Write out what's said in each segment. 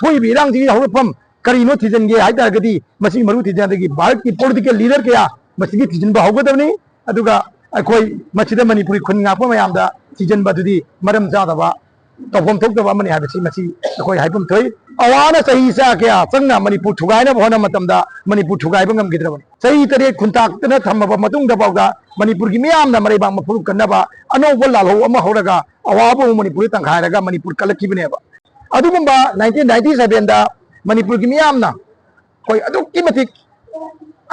थोड़ी इरांग जी हौरफम करीनो थिजनगे हाइतारगदी मसी मरु थिजनदगी भारत की political leader कया मसीगी थिजनबा हौगदबनी अदुगा अखोई मसीदा मणिपुरी खुन ngakpa mayamda थिजनबा दुदी मरम जादबा तौफम थोकदबा मनि हाबसी मसी अखोई हाइपम थोई अवाना सही सा क्या संगना मणिपुर थुगाइना बहना मतमदा मणिपुर थुगाइबा ngamgidrabani सही तरे खुनताक्तना थमबा मतुंगदा बावदा मणिपुर की मियामना मरेबा मफुरु कन्नबा अनोबा लालहो अमा हौरगा अवाबो मणिपुर तंखायरगा मणिपुर कलकिबनेबा अदुगुंबा 1997 दा मणिपुर की मियामना कोई अदुकी मतिक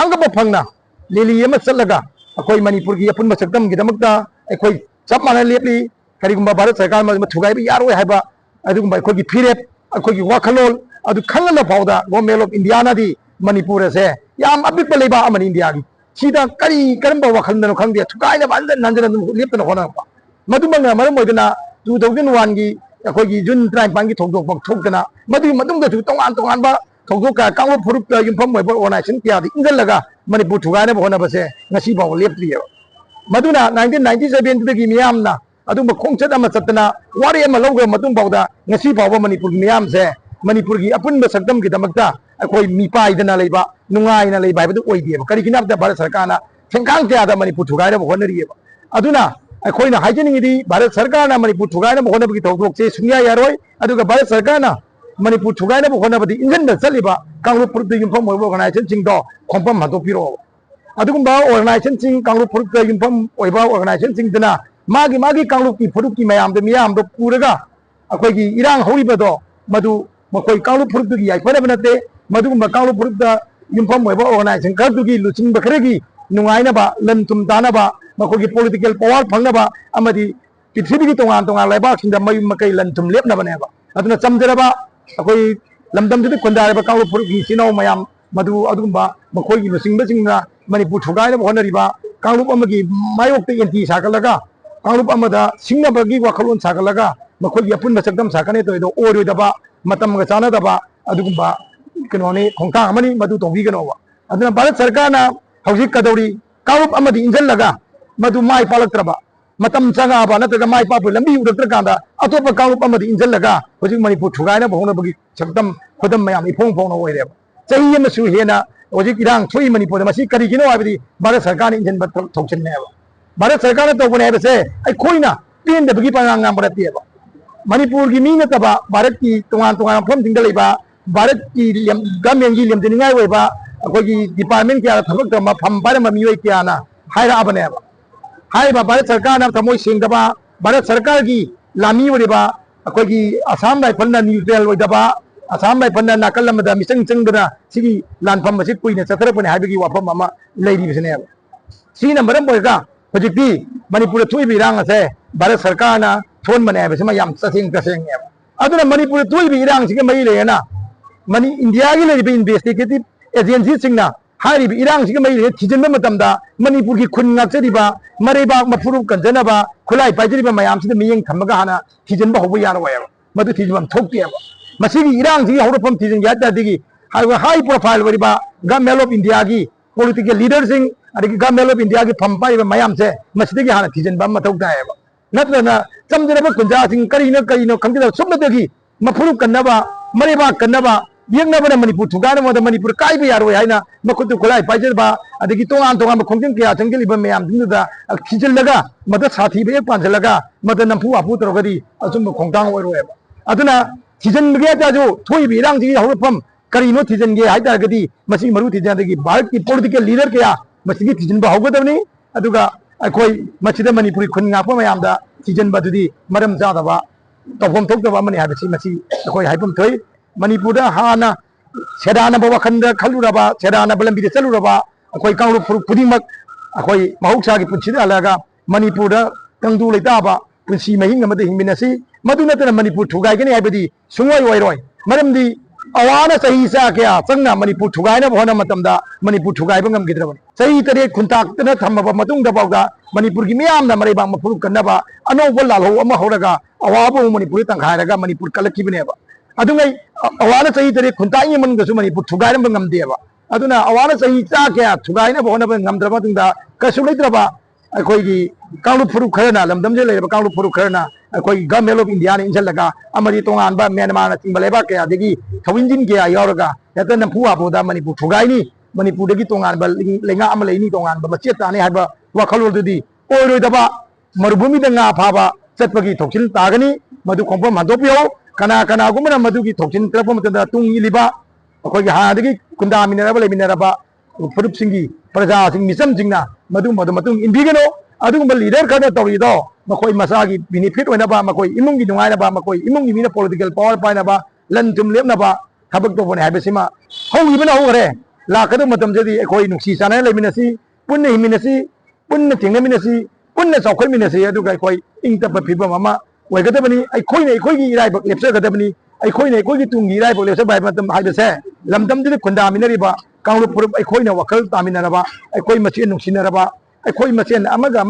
अंगबा फंगना लिली अमा चलगा अखोई मणिपुर की अपुन सकतम गिदमकता अखोई सब माना लेपली करिगुंबा भारत सरकार मा थुगाइबा यारोय हाइबा अदुगुंबा अखोई की फिरेप अखोई की वाखलोल अदु खंगना फावदा गवर्नमेंट ऑफ इंडिया ना दी मणिपुर से याम अबिक लेबा अमन इंडिया की सीधा करी करंबा वाखलनो खंगदे थुगाइना बांद नंजन लेपना होनापा मदुमंगा मरम मोइदना 2001 की अखोई की जुन ट्राइब पांगी थोकदोक थोकदना मदुई मतुंग द तोंगान तोंगान बा थोकदोक कांगो फुरुप युमफम मोइबा ऑर्गेनाइजेशन क्या दी इंजलगा मणिपुर थुगाइना होना बसे ngasi बाव लेपलियो मदुना 1997 दगी मियामना अदुम खोंगचत अमा चतना वारी अमा लौगा मतुंग बावदा ngasi बाव मणिपुर मियाम से मणिपुर की अपुन सकदम की दमकता अखोई मिपाइदना लेबा नुंगाइना लेबा हाइबदु ओइदियबा करिगिनाबदा भारत सरकारना थेंखांग त्यादा मणिपुर थुगाइना होनरियबा अदुना अखोइना हाइजनिंगदी भारत सरकारना मणिपुर थुगाइना होनबगी थौदोकसे सुनिया यारोय अदुगा भारत सरकारना मणिपुर थुगाइना होनबदी इंजन चलिबा कांग्रेस पुरुष युमफम मोइबा ऑर्गेनाइजेशन सिंगदो खोंपम हादोपिरो अदुगुंबा ऑर्गेनाइजेशन सिंग कांग्रेस पुरुष युमफम ओइबा ऑर्गेनाइजेशन सिंगदना मागी मागी कांग्रेस की पुरुष की मयामदो मियामदो पुरगा अखोइगी इरांग हौरिबदो मदु मखोई कांग्रेस पुरुष की याइफनब नते मदुगुंबा कांग्रेस पुरुष युमफम ओइबा ऑर्गेनाइजेशन खरदुगी लुचिंग बखरगी नुंगाइनबा लन तुम तानबा मखोगी पॉलिटिकल पावर फंगनबा अमदी पृथ्वी की तोंगान तोंगान लेबाकसिंदा मयु मकई लन तुम लेपनबनेबा अदुना चमजरबा अखोई लमदमदि खुंदारबा कांग्रेस पुरुष की सिनाव मयाम मदु अदुगुंबा मखोगी लुचिंगबसिंगना मणिपुर थुगाइना होनरिबा कांग्रेस अमगी मायोक्ते एंटी साकलगा कांग्रेस अमदा सिंगनबगी वाखलोन साकलगा मखोगी अपुन सकदम साकने तोइदो ओरोइदबा मतमगा चानदबा अदुगुंबा कनोने खोंता अमनी मदु तोंबीगनोबा अदुना भारत सरकारना हौजिक कदौरी कांग्रेस अमदी इंजलगा मदु माय पालक्त्रबा मतम चंगाबा नत्रगा माय पापु लंबी उरक्त्रकांदा अतोपा कांग्रेस अमदी इंजलगा हौजिक मणिपुर थुगाइना होनबगी सकदम खुदम मयाम इफोंग फोंग ओइरेबा चही अमसु हेना हौजिक इरांग थोई मणिपुर मसी करिगिनो हाबदी भारत सरकार इंजन थौचननेबा भारत सरकार तौबने हाबसे अखोइना पेंदबगी पांगांग बरतिएबा मणिपुर की मी नतबा भारत की तोंगान तोंगान मफम सिंगदा लेबा भारत की गवर्नमेंट की लेमजनिंगाय ओइबा अखोगी डिपार्टमेंट क्या थबक तम फम बारे ममियोय क्याना हायराबनेबा हाइबा भारत सरकार ना थमोय सिंगदबा भारत सरकार की लामी ओइबा अखोगी असम राइफलना न्यूट्रल ओइदबा असम राइफलना नाकल अमदा मिसंग चंगदना सिगी लानफम मसे कुइना चतरपने हाइबगी वाफम अमा लेरिबसनेबा सी नंबर बोयगा हजिकती मणिपुर थुइबि इरांग असे भारत सरकार ना थोन मने हाइबसमा याम चसेंग चसेंगनेबा अदुना मणिपुर थुइबि इरांग सिगे मई लेना मनी इंडिया की लेरिबि इन्वेस्टिगेटिव एजेंसी सिंगना हारिबि इरांग सिगे मई ले थिजनबा मतमदा मणिपुर की खुन ngakchariba मरेबा मफुरु कंजनबा खुलाई पाइजरिबा मयाम सिदा मियंग थमगा हाना थिजनबा होबो यारवायबा मदु थिजबम थोक्तिएबा मसीगी इरांग सिगे हौरफम थिजन यादादिगी हाई प्रोफाइल वरिबा गवर्नमेंट ऑफ इंडिया की पॉलिटिकल लीडर सिंग अदगी गवर्नमेंट ऑफ इंडिया की फंपाइबा मयाम से मसीदगी हाना थिजनबा मथौताएबा नत्रना चमजरबा कुंजा सिंग करिनो करिनो खंगदा सुबदगी मफुरु कन्नबा मरेबा कन्नबा यंगनबना मणिपुर थुगाना मोदा मणिपुर काइबा यारोय हाइना मखुतु खुलाई पाइजरबा अदगी तोंगान तोंगान खोंजिंग क्या चंगलिबा मयाम दिनुदा खिजलगा मद साथीबे पांजलगा मद नंफु आपु तरगदी असुम खोंतांग ओइरोयबा अदुना थिजनगे ताजो थोइबि इरांग जी हौरफम करिनो थिजनगे हाइतारगदी मसी मरु थिजनदगी भारत की पॉलिटिकल लीडर क्या मसीगी थिजनबा हौगदबनी अदुगा अखोई मसीदा मणिपुरी खुन ngakpa mayamda थिजनबा दुदी मरम जादबा तौफम थोकदबा मनि हाबसी मसी अखोई हाइपम थोइ मणिपुर हाना सेदानब वखंद खलुरबा सेदानब लंबी चलुरबा अखोई कांग्रेस फुरु खुदिमक अखोई महौसागी पुंसिदा अलगा मणिपुर कंदु लेताबा पुंसी महिंग अमद हिंमिनसी मदु नतन मणिपुर थुगाइगने हाइबदी सुंगोय ओइरोय मरमदी अवाना सही सा क्या संगना मणिपुर थुगाइना होना मतमदा मणिपुर थुगाइबा ngamgidrabani सही तरे खुंताक्तना थमबा मतुंगदा बावदा मणिपुर की मियामना मरेबा मफुरु कन्नबा अनोबा लालहो अमा हौरगा अवाबो मणिपुर तंखायरगा मणिपुर कलकिबनेबा अदुंगै अवाना सही तरे खुंताई मनगसु मणिपुर थुगाइरबा ngamदेबा अदुना अवाना सही चा क्या थुगाइना होना ngamद्रबा तुंगदा कसु लेद्रबा ꯑꯩꯈꯣꯏꯒꯤ ꯀꯥꯡꯂꯨꯞ ꯐꯨꯔꯨꯞ ꯈꯔꯅ ꯂꯝꯗꯝꯁꯤꯗ ꯂꯩꯔꯤꯕ ꯀꯥꯡꯂꯨꯞ ꯐꯨꯔꯨꯞ ꯈꯔꯅ ꯑꯩꯈꯣꯏ ꯒꯚꯔꯟꯃꯦꯟꯠ ꯑꯣꯐ ꯏꯟꯗꯤꯌꯥꯅ ꯏꯟꯁꯤꯜꯂꯒ ꯑꯃꯗꯤ ꯇꯣꯉꯥꯟꯕ ꯃ꯭ꯌꯥꯟꯃꯥꯔꯅ ꯆꯤꯡꯕ ꯂꯩꯕꯥꯛ ꯀꯌꯥꯗꯒꯤ ꯊꯧꯏꯟꯖꯤꯟ ꯀꯌꯥ ꯌꯥꯎꯔꯒ ꯍꯦꯛꯇ ꯅꯝꯐꯨ ꯍꯥꯄꯨꯗ ꯃꯅꯤꯄꯨꯔ ꯊꯨꯒꯥꯏꯅꯤ ꯃꯅꯤꯄꯨꯔꯗꯒꯤ ꯇꯣꯉꯥꯟꯕ ꯂꯩꯉꯥꯛ ꯑꯃ ꯂꯩꯅꯤ ꯇꯣꯉꯥꯟꯕ ꯃꯆꯦꯠ ꯇꯥꯅꯤ ꯍꯥꯏꯕ ꯋꯥꯈꯜꯂꯣꯟꯗꯨꯗꯤ ꯑꯣꯏꯔꯣꯏꯗꯕ ꯃꯔꯨꯚूमिꯗ ꯉꯥ ꯐꯥꯕ ꯆꯠꯄꯒꯤ ꯊꯧꯁꯤꯜ ꯇꯥꯒꯅꯤ ꯃꯗꯨ ꯈꯣꯡꯐꯝ ꯍꯟꯗꯣꯛꯄꯤꯌꯨ ꯀꯅꯥꯒꯨꯝꯕꯅ ꯃꯗꯨꯒꯤ ꯊꯧꯁꯤꯜ ꯄꯤꯔꯛꯄ ꯃꯇꯝꯗ ꯇꯨꯡ ꯏꯜꯂꯤꯕ ꯑꯩꯈꯣꯏꯒꯤ ꯍꯥꯟꯅꯗꯒꯤ ꯈꯨꯟꯗꯥꯃꯤꯟꯅꯔꯕ ꯂꯩꯃꯤꯟꯅꯔꯕ ꯐꯨꯔꯨꯞꯁꯤꯡꯒꯤ ꯄ꯭ꯔꯖꯥꯁꯤꯡ ꯃꯤꯆꯝꯁꯤꯡꯅ ꯃꯗꯨ ꯃꯇꯨꯡ ꯏꯟꯕꯤꯒꯅꯨ ꯑꯗꯨꯒꯨꯝꯕ ꯂꯤꯗꯔ ꯈꯔꯅ ꯇꯧꯔꯤꯗꯣ ꯃꯈꯣꯏ ꯃꯁꯥꯒꯤ ꯕꯤꯅꯤꯐꯤꯠ ꯑꯣꯏꯅꯕ ꯃꯈꯣꯏ ꯏꯃꯨꯡꯒꯤ ꯅꯨꯡꯉꯥꯏꯅꯕ ꯃꯈꯣꯏ ꯏꯃꯨꯡꯒꯤ ꯃꯤꯅ ꯄꯣꯂꯤꯇꯤꯀꯦꯜ ꯄꯥꯋꯔ ꯄꯥꯏꯅꯕ ꯂꯟ ꯊꯨꯝ ꯂꯦꯞꯅꯕ ꯊꯕꯛ ꯇꯧꯕꯅꯤ ꯍꯥꯏꯕꯁꯤꯃ ꯍꯧꯈꯤꯕꯅ ꯍꯧꯈꯔꯦ ꯂꯥꯛꯀꯗꯕ ꯃꯇꯝꯗꯗꯤ ꯑꯩꯈꯣꯏ ꯅꯨꯡꯁꯤ ꯆꯥꯟꯅꯅ ꯂꯩꯃꯤꯟꯅꯁꯤ ꯄꯨꯟꯅ ꯍꯤꯡꯃꯤꯟꯅꯁꯤ ꯄꯨꯟꯅ ꯊꯦꯡꯅꯃꯤꯟꯅꯁꯤ ꯄꯨꯟꯅ ꯆꯥꯎꯈꯠꯃꯤꯟꯅꯁꯤ ꯑꯗꯨꯒ ꯑꯩꯈꯣꯏ ꯏꯪ ꯇꯞꯄ ꯐꯤꯕꯝ ꯑꯃ ꯑꯣꯏꯒꯗꯕꯅꯤ ꯑꯩꯈꯣꯏꯅ ꯑꯩꯈꯣꯏꯒꯤ ꯏꯔꯥꯏꯕꯛ ꯂꯦꯞꯆꯒꯗꯕꯅꯤ ꯑꯩꯈꯣꯏꯅ ꯑꯩꯈꯣꯏꯒꯤ ꯇꯨꯡꯒꯤ ꯏꯔꯥꯏꯕꯛ ꯂꯦꯞꯆꯕ ꯍꯥꯏꯕ ꯃꯇꯝ ꯍꯥꯏꯕꯁꯦ ꯂꯝꯗꯝꯁꯤꯗ ꯈꯨꯟꯗꯥꯃꯤꯟꯅꯔꯤꯕ ꯀꯥꯡꯂꯨꯞ ꯐꯨꯔꯨꯞ ꯑꯩꯈꯣꯏꯅ ꯋꯥꯈꯜ ꯇꯥꯃꯤꯟꯅꯔꯕ ꯑꯩꯈꯣꯏ ꯃꯁꯦꯟ ꯅꯨꯡꯁꯤꯅꯔꯕ ꯑꯩꯈꯣꯏ ꯃꯁꯦꯟ ꯑꯃꯒ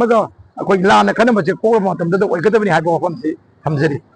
ꯑꯩꯈꯣꯏ ꯂꯥꯟꯅ ꯈꯟꯅꯕꯁꯦ ꯀꯣꯛꯂꯕ ꯃꯇꯝꯗ ꯑꯣꯏꯒꯗꯕꯅꯤ ꯍꯥꯏꯕ ꯋꯥꯐꯝꯁꯤ ꯊꯝꯖꯔꯤ